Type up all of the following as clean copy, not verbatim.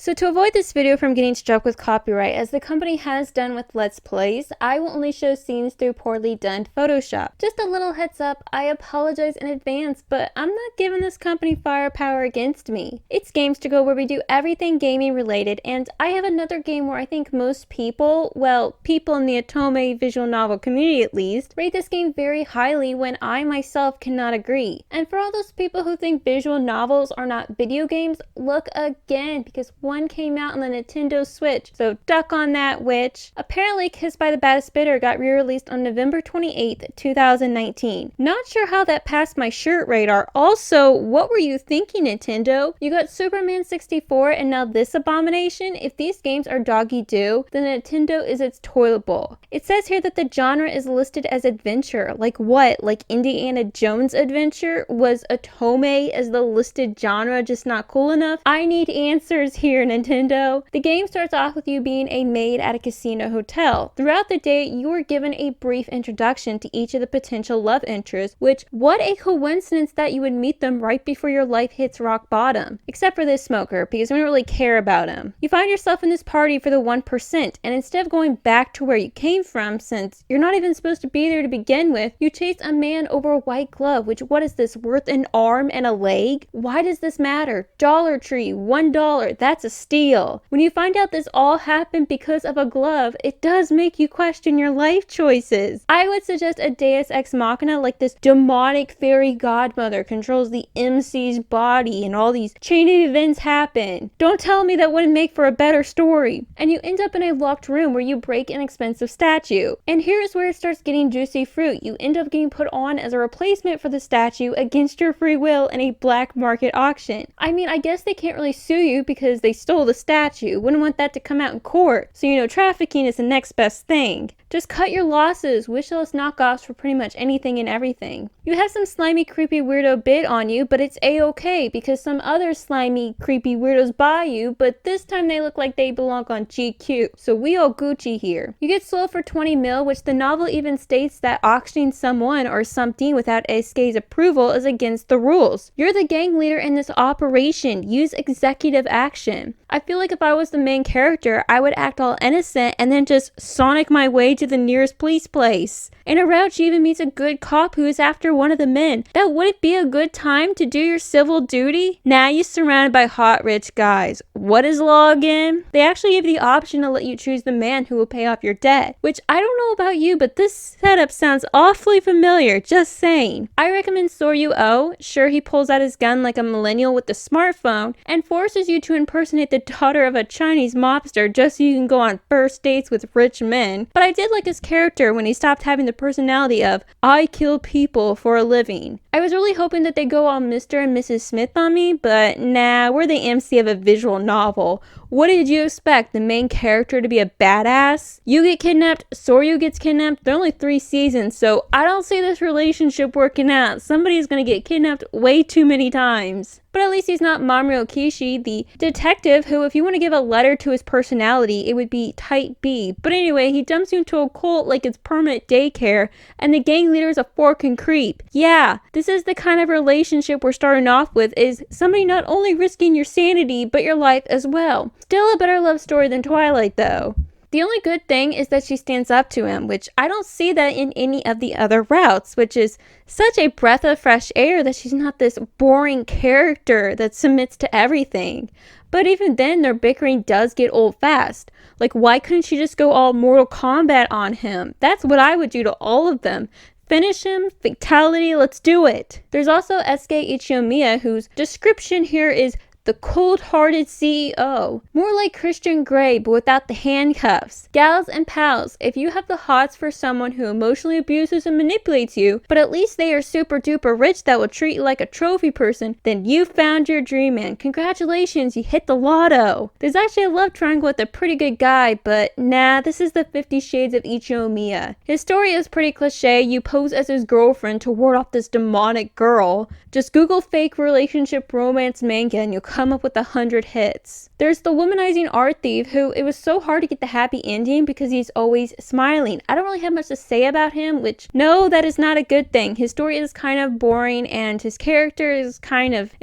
So to avoid this video from getting struck with copyright, as the company has done with Let's Plays, I will only show scenes through poorly done Photoshop. Just a little heads up, I apologize in advance, but I'm not giving this company firepower against me. It's Games to Go, where we do everything gaming related, and I have another game where I think most people, well, people in the otome visual novel community at least, rate this game very highly when I myself cannot agree. And for all those people who think visual novels are not video games, look again, because one came out on the Nintendo Switch, so duck on that, witch. Apparently Kissed by the Baddest Bidder got re-released on November 28th, 2019. Not sure how that passed my shirt radar. Also, what were you thinking, Nintendo? You got Superman 64 and now this abomination? If these games are doggy-doo, then Nintendo is its toilet bowl. It says here that the genre is listed as adventure. Like what? Like Indiana Jones adventure? Was otome as the listed genre just not cool enough? I need answers here, Nintendo. The game starts off with you being a maid at a casino hotel. Throughout the day, you are given a brief introduction to each of the potential love interests, which, what a coincidence that you would meet them right before your life hits rock bottom. Except for this smoker, because we don't really care about him. You find yourself in this party for the 1%, and instead of going back to where you came from, since you're not even supposed to be there to begin with, you chase a man over a white glove, which, what is this, worth an arm and a leg? Why does this matter? Dollar Tree, $1, that's a steal. When you find out this all happened because of a glove, it does make you question your life choices. I would suggest a Deus Ex Machina, like this demonic fairy godmother controls the MC's body and all these chain of events happen. Don't tell me that wouldn't make for a better story. And you end up in a locked room where you break an expensive statue. And here's where it starts getting juicy fruit. You end up getting put on as a replacement for the statue against your free will in a black market auction. I mean, I guess they can't really sue you because they stole the statue. Wouldn't want that to come out in court. So, you know, trafficking is the next best thing. Just cut your losses. Wish list knockoffs for pretty much anything and everything. You have some slimy, creepy weirdo bid on you, but it's a-okay because some other slimy, creepy weirdos buy you, but this time they look like they belong on GQ. So we all Gucci here. You get sold for 20 mil, which the novel even states that auctioning someone or something without SK's approval is against the rules. You're the gang leader in this operation. Use executive action. I feel like if I was the main character, I would act all innocent and then just sonic my way to the nearest police place. In a route, she even meets a good cop who is after one of the men. That wouldn't be a good time to do your civil duty? Nah, you're surrounded by hot rich guys. What is law again? They actually give the option to let you choose the man who will pay off your debt, which I don't know about you, but this setup sounds awfully familiar, just saying. I recommend Soryu O. Sure, he pulls out his gun like a millennial with the smartphone and forces you to impersonate the daughter of a Chinese mobster just so you can go on first dates with rich men. But I did like his character when he stopped having the personality of, I kill people for a living. I was really hoping that they go all Mr. and Mrs. Smith on me, but nah, we're the MC of a visual novel. What did you expect? The main character to be a badass? You get kidnapped, Soryu gets kidnapped. There are only 3 seasons, so I don't see this relationship working out. Somebody's gonna get kidnapped way too many times. But at least he's not Mamoru Kishi, the detective who, if you want to give a letter to his personality, it would be type B. But anyway, he dumps you into a cult like it's permanent daycare, and the gang leader is a forking creep. Yeah, this is the kind of relationship we're starting off with, is somebody not only risking your sanity, but your life as well. Still a better love story than Twilight, though. The only good thing is that she stands up to him, which I don't see that in any of the other routes, which is such a breath of fresh air that she's not this boring character that submits to everything. But even then, their bickering does get old fast. Like, why couldn't she just go all Mortal Kombat on him? That's what I would do to all of them. Finish him, fatality, let's do it. There's also Eisuke Ichinomiya, whose description here is the cold-hearted CEO. More like Christian Grey, but without the handcuffs. Gals and pals, if you have the hots for someone who emotionally abuses and manipulates you, but at least they are super duper rich that will treat you like a trophy person, then you found your dream man. Congratulations, you hit the lotto. There's actually a love triangle with a pretty good guy, but nah, this is the 50 Shades of Ichinomiya. His story is pretty cliche. You pose as his girlfriend to ward off this demonic girl. Just Google fake relationship romance manga and you'll come up with 100 hits. There's the womanizing art thief who it was so hard to get the happy ending because he's always smiling. I don't really have much to say about him, which no, that is not a good thing. His story is kind of boring and his character is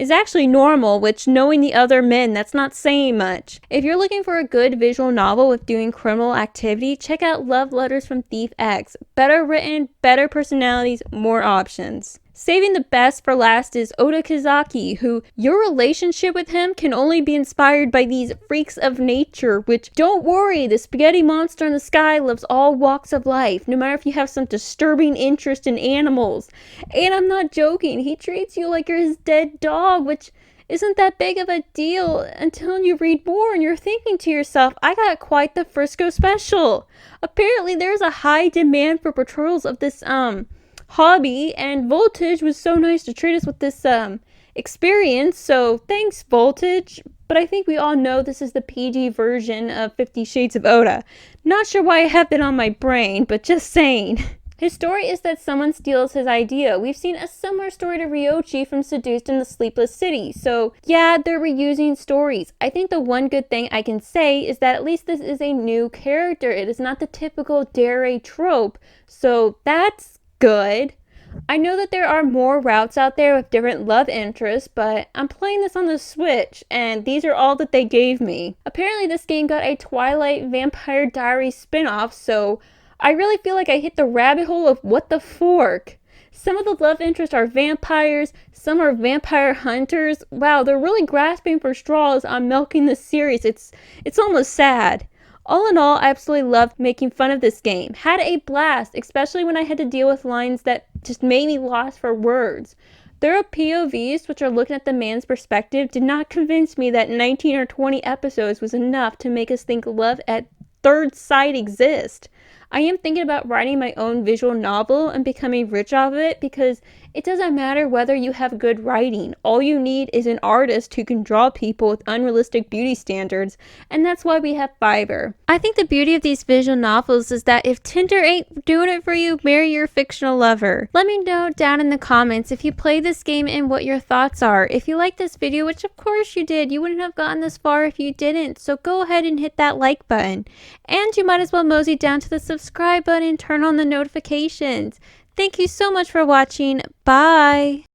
actually normal, which knowing the other men, that's not saying much. If you're looking for a good visual novel with doing criminal activity, check out Love Letters from Thief X. Better written, better personalities, more options. Saving the best for last is Oda Kazaki, who your relationship with him can only be inspired by these freaks of nature, which, don't worry, the spaghetti monster in the sky loves all walks of life, no matter if you have some disturbing interest in animals. And I'm not joking, he treats you like you're his dead dog, which isn't that big of a deal until you read more and you're thinking to yourself, I got quite the Frisco special. Apparently there's a high demand for portrayals of this, hobby, and Voltage was so nice to treat us with this experience, so thanks Voltage. But I think we all know this is the PG version of 50 Shades of Oda. Not sure why I have that on my brain, but just saying. His story is that someone steals his idea. We've seen a similar story to Ryochi from Seduced in the Sleepless City. So yeah, they're reusing stories. I think the one good thing I can say is that at least this is a new character. It is not the typical dare trope. So that's good. I know that there are more routes out there with different love interests, but I'm playing this on the Switch, and these are all that they gave me. Apparently this game got a Twilight Vampire Diaries spin-off, so I really feel like I hit the rabbit hole of what the fork. Some of the love interests are vampires, some are vampire hunters. Wow, they're really grasping for straws on milking this series. It's almost sad. All in all, I absolutely loved making fun of this game. Had a blast, especially when I had to deal with lines that just made me lost for words. Their POVs, which are looking at the man's perspective, did not convince me that 19 or 20 episodes was enough to make us think love at third sight exists. I am thinking about writing my own visual novel and becoming rich off of it because it doesn't matter whether you have good writing. All you need is an artist who can draw people with unrealistic beauty standards, and that's why we have Fiverr. I think the beauty of these visual novels is that if Tinder ain't doing it for you, marry your fictional lover. Let me know down in the comments if you play this game and what your thoughts are. If you liked this video, which of course you did, you wouldn't have gotten this far if you didn't, so go ahead and hit that like button. And you might as well mosey down to the subscribe button and turn on the notifications. Thank you so much for watching. Bye!